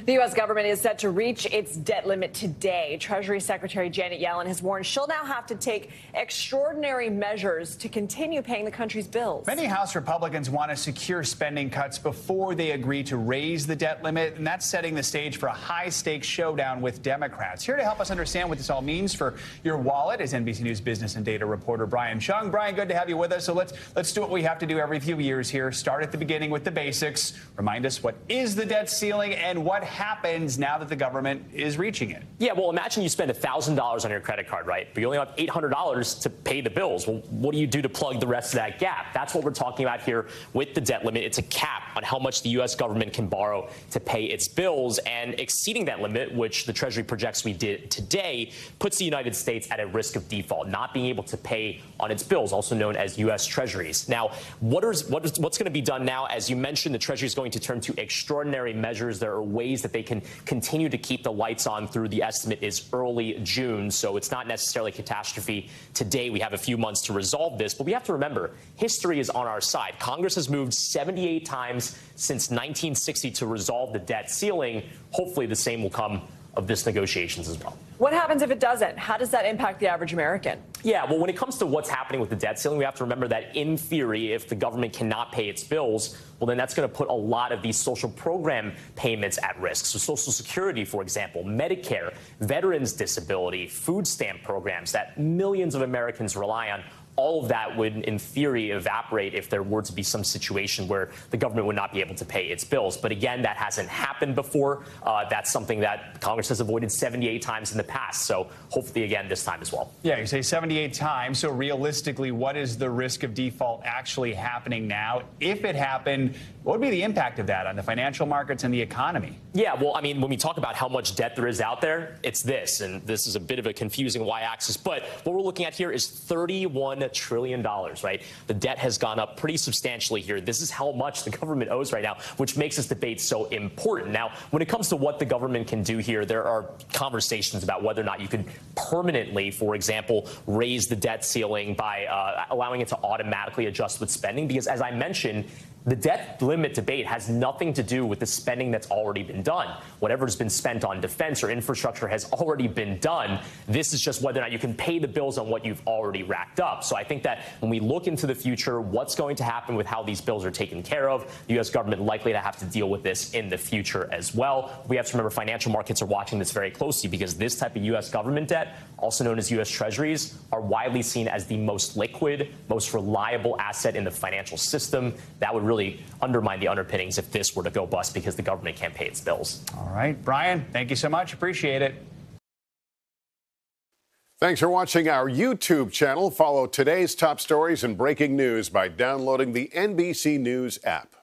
The U.S. government is set to reach its debt limit today. Treasury Secretary Janet Yellen has warned she'll now have to take extraordinary measures to continue paying the country's bills. Many House Republicans want to secure spending cuts before they agree to raise the debt limit, and that's setting the stage for a high-stakes showdown with Democrats. Here to help us understand what this all means for your wallet is NBC News business and data reporter Brian Cheung. Brian, good to have you with us. So let's do what we have to do every few years here. Start at the beginning with the basics. Remind us, what is the debt ceiling and what happens now that the government is reaching it? Yeah, well, imagine you spend $1,000 on your credit card, right? But you only have $800 to pay the bills. Well, what do you do to plug the rest of that gap? That's what we're talking about here with the debt limit. It's a cap on how much the U.S. government can borrow to pay its bills, and exceeding that limit, which the Treasury projects we did today, puts the United States at a risk of default, not being able to pay on its bills, also known as U.S. Treasuries. Now, what's going to be done now? As you mentioned, the Treasury is going to turn to extraordinary measures. There are ways that they can continue to keep the lights on through, the estimate is early June, so it's not necessarily a catastrophe today. We have a few months to resolve this, but we have to remember, history is on our side. Congress has moved 78 times since 1960 to resolve the debt ceiling. Hopefully the same will come of this negotiations as well. What happens if it doesn't? How does that impact the average American? Yeah, well, when it comes to what's happening with the debt ceiling, we have to remember that in theory, if the government cannot pay its bills, well, then that's going to put a lot of these social program payments at risk. So Social Security, for example, Medicare, veterans disability, food stamp programs that millions of Americans rely on. All of that would, in theory, evaporate if there were to be some situation where the government would not be able to pay its bills. But again, that hasn't happened before. That's something that Congress has avoided 78 times in the past. So hopefully, again, this time as well. Yeah, you say 78 times. So realistically, what is the risk of default actually happening now? If it happened, what would be the impact of that on the financial markets and the economy? Yeah, well, I mean, when we talk about how much debt there is out there, it's this. And this is a bit of a confusing y-axis. But what we're looking at here is $31 trillion, right? The debt has gone up pretty substantially here. This is how much the government owes right now, which makes this debate so important. Now, when it comes to what the government can do here, there are conversations about whether or not you could permanently, for example, raise the debt ceiling by allowing it to automatically adjust with spending. Because as I mentioned, the debt limit debate has nothing to do with the spending that's already been done. Whatever's been spent on defense or infrastructure has already been done. This is just whether or not you can pay the bills on what you've already racked up. So I think that when we look into the future, what's going to happen with how these bills are taken care of, the U.S. government likely to have to deal with this in the future as well. We have to remember financial markets are watching this very closely because this type of U.S. government debt, also known as U.S. Treasuries, are widely seen as the most liquid, most reliable asset in the financial system. That would really undermine the underpinnings if this were to go bust because the government can't pay its bills. All right, Brian, thank you so much. Appreciate it. Thanks for watching our YouTube channel. Follow today's top stories and breaking news by downloading the NBC News app.